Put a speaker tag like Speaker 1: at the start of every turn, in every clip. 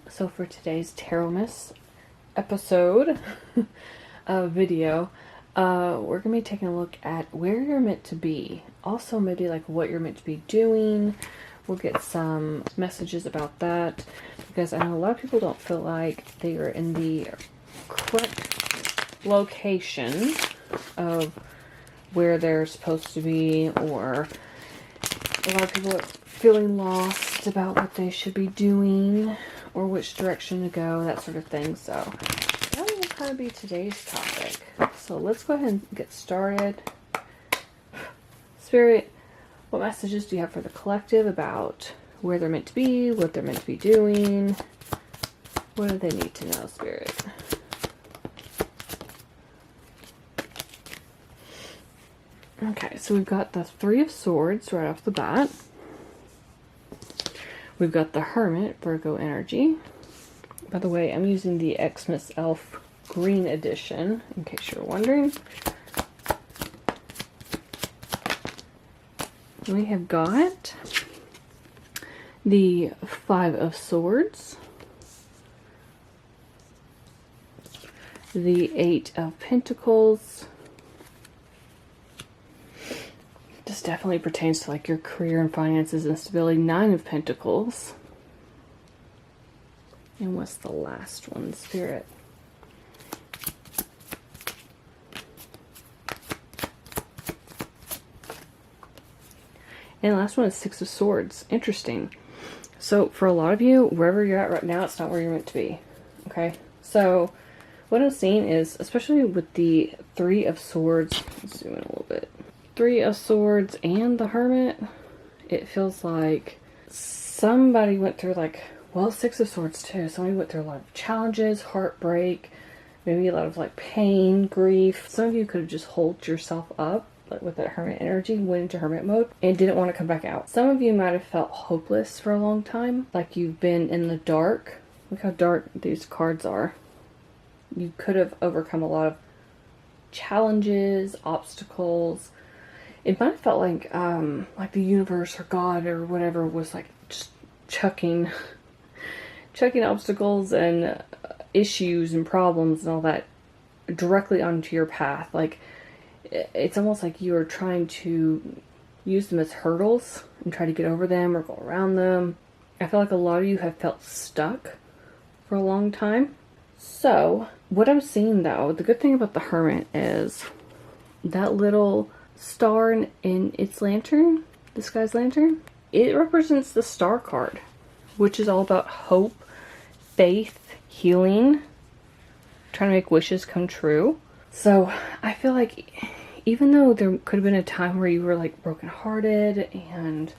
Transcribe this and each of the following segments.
Speaker 1: So for today's Tarotmas episode video, we're going to be taking a look at where you're meant to be. Also maybe like what you're meant to be doing. We'll get some messages about that because I know a lot of people don't feel like they are in the correct location of where they're supposed to be, or a lot of people are feeling lost about what they should be doing or which direction to go, that sort of thing. So that will kind of be today's topic. So let's go ahead and get started. Spirit, what messages do you have for the collective about where they're meant to be, what they're meant to be doing? What do they need to know, Spirit? Okay, so we've got the Three of Swords right off the bat. We've got the Hermit, Virgo energy. By the way, I'm using the Xmas Elf Green Edition, in case you're wondering. We have got the Five of Swords, the Eight of Pentacles. This definitely pertains to like your career and finances and stability. Nine of Pentacles. And what's the last one, Spirit? And the last one is Six of Swords. Interesting. So for a lot of you, wherever you're at right now, it's not where you're meant to be. Okay? So what I'm seeing is, especially with the Three of Swords, let's zoom in a little bit. Three of Swords and the Hermit, it feels like somebody went through like, well, Six of Swords too. Somebody went through a lot of challenges, heartbreak, maybe a lot of like pain, grief. Some of you could have just holed yourself up like with that Hermit energy, went into Hermit mode and didn't want to come back out. Some of you might have felt hopeless for a long time, like you've been in the dark. Look how dark these cards are. You could have overcome a lot of challenges, obstacles. It might have felt like the universe or God or whatever was like just chucking obstacles and issues and problems and all that directly onto your path. Like it's almost like you are trying to use them as hurdles and try to get over them or go around them. I feel like a lot of you have felt stuck for a long time. So what I'm seeing though, the good thing about the Hermit is that little star in its lantern, this guy's lantern, it represents the Star card, which is all about hope, faith, healing, trying to make wishes come true. So I feel like even though there could have been a time where you were like brokenhearted and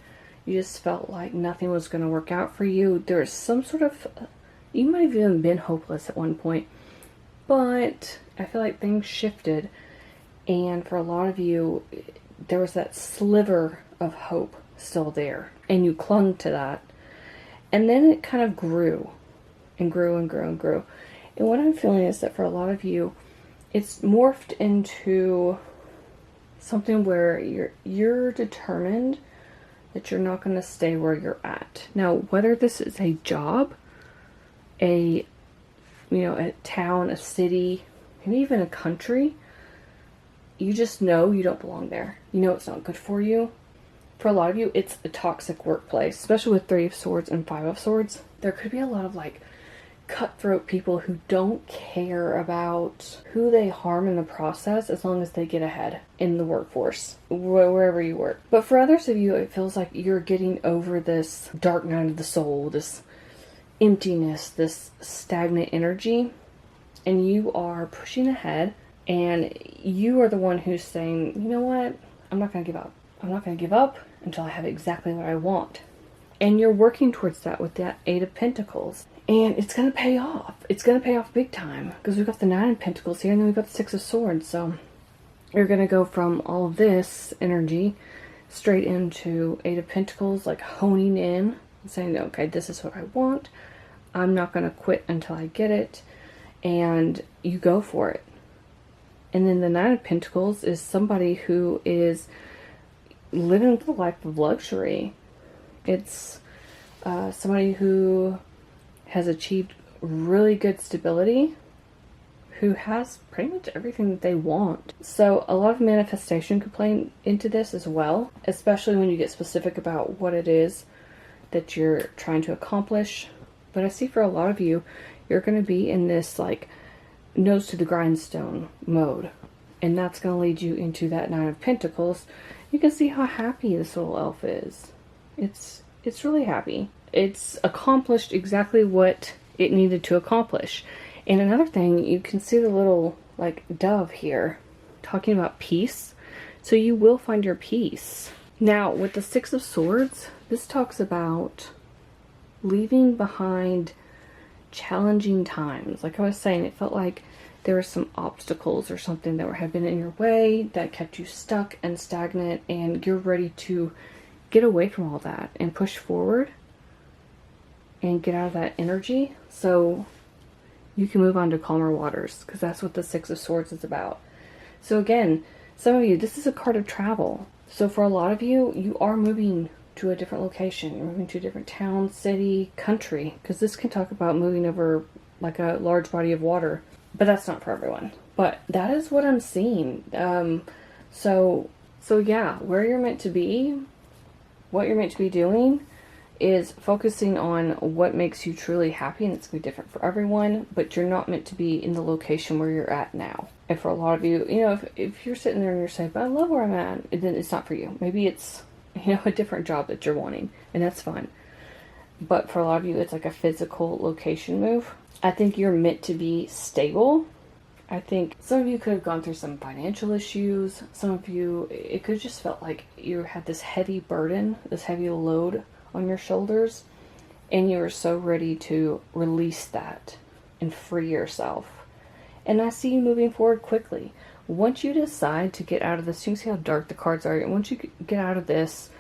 Speaker 1: you just felt like nothing was going to work out for you, there's some sort of, you might have even been hopeless at one point, but I feel like things shifted. And for a lot of you, there was that sliver of hope still there. And you clung to that. And then it kind of grew. And grew and grew and grew. And what I'm feeling is that for a lot of you, it's morphed into something where you're determined that you're not going to stay where you're at. Now, whether this is a job, a town, a city, maybe even a country, you just know you don't belong there. You know it's not good for you. For a lot of you, it's a toxic workplace, especially with Three of Swords and Five of Swords. There could be a lot of like cutthroat people who don't care about who they harm in the process as long as they get ahead in the workforce, wherever you work. But for others of you, it feels like you're getting over this dark night of the soul, this emptiness, this stagnant energy, and you are pushing ahead. And you are the one who's saying, you know what, I'm not going to give up. I'm not going to give up until I have exactly what I want. And you're working towards that with that Eight of Pentacles. And it's going to pay off. It's going to pay off big time. Because we've got the Nine of Pentacles here and then we've got the Six of Swords. So you're going to go from all of this energy straight into Eight of Pentacles, like honing in and saying, okay, this is what I want. I'm not going to quit until I get it. And you go for it. And then the Nine of Pentacles is somebody who is living the life of luxury. It's somebody who has achieved really good stability, who has pretty much everything that they want. So a lot of manifestation could play into this as well, especially when you get specific about what it is that you're trying to accomplish. But I see for a lot of you, you're going to be in this like nose to the grindstone mode. And that's going to lead you into that Nine of Pentacles. You can see how happy this little elf is. It's really happy. It's accomplished exactly what it needed to accomplish. And another thing, you can see the little like dove here talking about peace. So you will find your peace. Now with the Six of Swords, this talks about leaving behind challenging times. Like I was saying, it felt like there were some obstacles or something that had been in your way that kept you stuck and stagnant, and you're ready to get away from all that and push forward and get out of that energy so you can move on to calmer waters, because that's what the Six of Swords is about. So again, some of you, this is a card of travel. So for a lot of you, you are moving to a different location. You're moving to a different town, city, country, because this can talk about moving over like a large body of water. But that's not for everyone. But that is what I'm seeing. So yeah, where you're meant to be, what you're meant to be doing is focusing on what makes you truly happy, and it's going to be different for everyone, but you're not meant to be in the location where you're at now. And for a lot of you, you know, if you're sitting there and you're saying, but I love where I'm at, then it's not for you. Maybe it's, you know, a different job that you're wanting, and that's fine. But for a lot of you, it's like a physical location move. I think you're meant to be stable. I think some of you could have gone through some financial issues. Some of you, it could have just felt like you had this heavy burden, this heavy load on your shoulders, and you were so ready to release that and free yourself. And I see you moving forward quickly. Once you decide to get out of this, you can see how dark the cards are. And once you get out of this,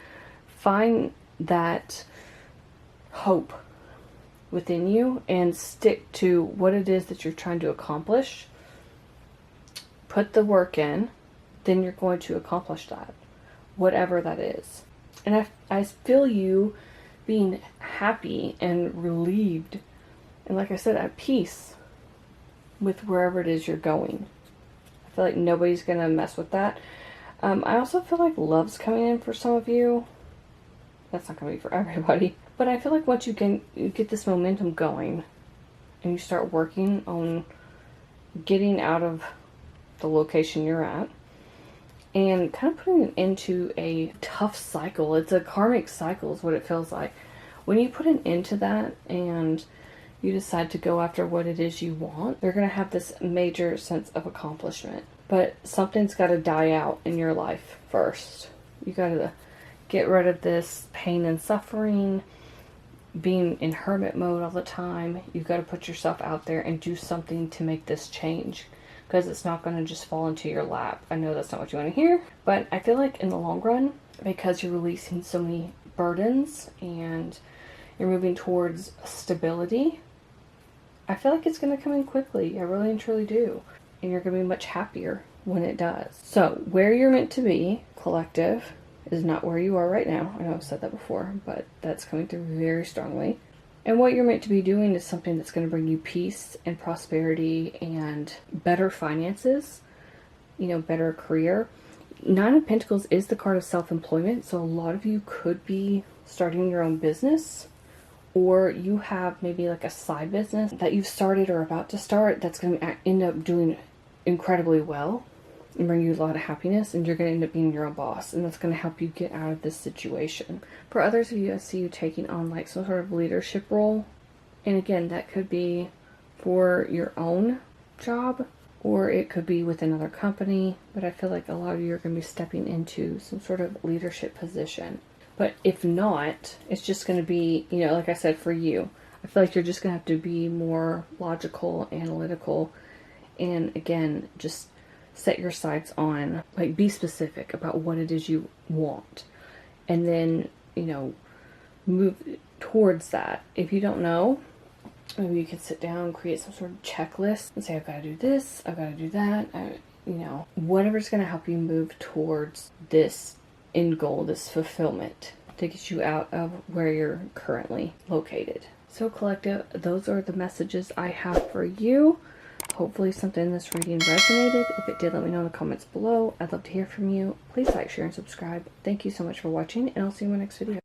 Speaker 1: find that hope within you and stick to what it is that you're trying to accomplish. Put the work in, then you're going to accomplish that, whatever that is. And I feel you being happy and relieved, and like I said, at peace with wherever it is you're going. I feel like nobody's going to mess with that. I also feel like love's coming in for some of you. That's not going to be for everybody. But I feel like once you get this momentum going and you start working on getting out of the location you're at and kind of putting it into a tough cycle. It's a karmic cycle is what it feels like. When you put an end to that and you decide to go after what it is you want, you're going to have this major sense of accomplishment. But something's got to die out in your life first. You got to get rid of this pain and suffering, being in hermit mode all the time. You've got to put yourself out there and do something to make this change, because it's not going to just fall into your lap. I know that's not what you want to hear, but I feel like in the long run, because you're releasing so many burdens and you're moving towards stability, I feel like it's going to come in quickly. I really and truly do. And you're going to be much happier when it does. So where you're meant to be, collective, is not where you are right now. I know I've said that before, but that's coming through very strongly. And what you're meant to be doing is something that's going to bring you peace and prosperity and better finances, you know, better career. Nine of Pentacles is the card of self-employment, so a lot of you could be starting your own business, or you have maybe like a side business that you've started or about to start that's going to end up doing incredibly well and bring you a lot of happiness, and you're going to end up being your own boss, and that's going to help you get out of this situation. For others of you, I see you taking on like some sort of leadership role, and again, that could be for your own job, or it could be with another company, but I feel like a lot of you are going to be stepping into some sort of leadership position. But if not, it's just going to be, you know, like I said, for you, I feel like you're just going to have to be more logical, analytical, and again, just set your sights on, like, be specific about what it is you want, and then, you know, move towards that. If you don't know, maybe you could sit down, create some sort of checklist and say, I've got to do this, I've got to do that, you know, whatever's going to help you move towards this end goal, this fulfillment, to get you out of where you're currently located. So collective, those are the messages I have for you. Hopefully something in this reading resonated. If it did, let me know in the comments below. I'd love to hear from you. Please like, share, and subscribe. Thank you so much for watching, and I'll see you in my next video.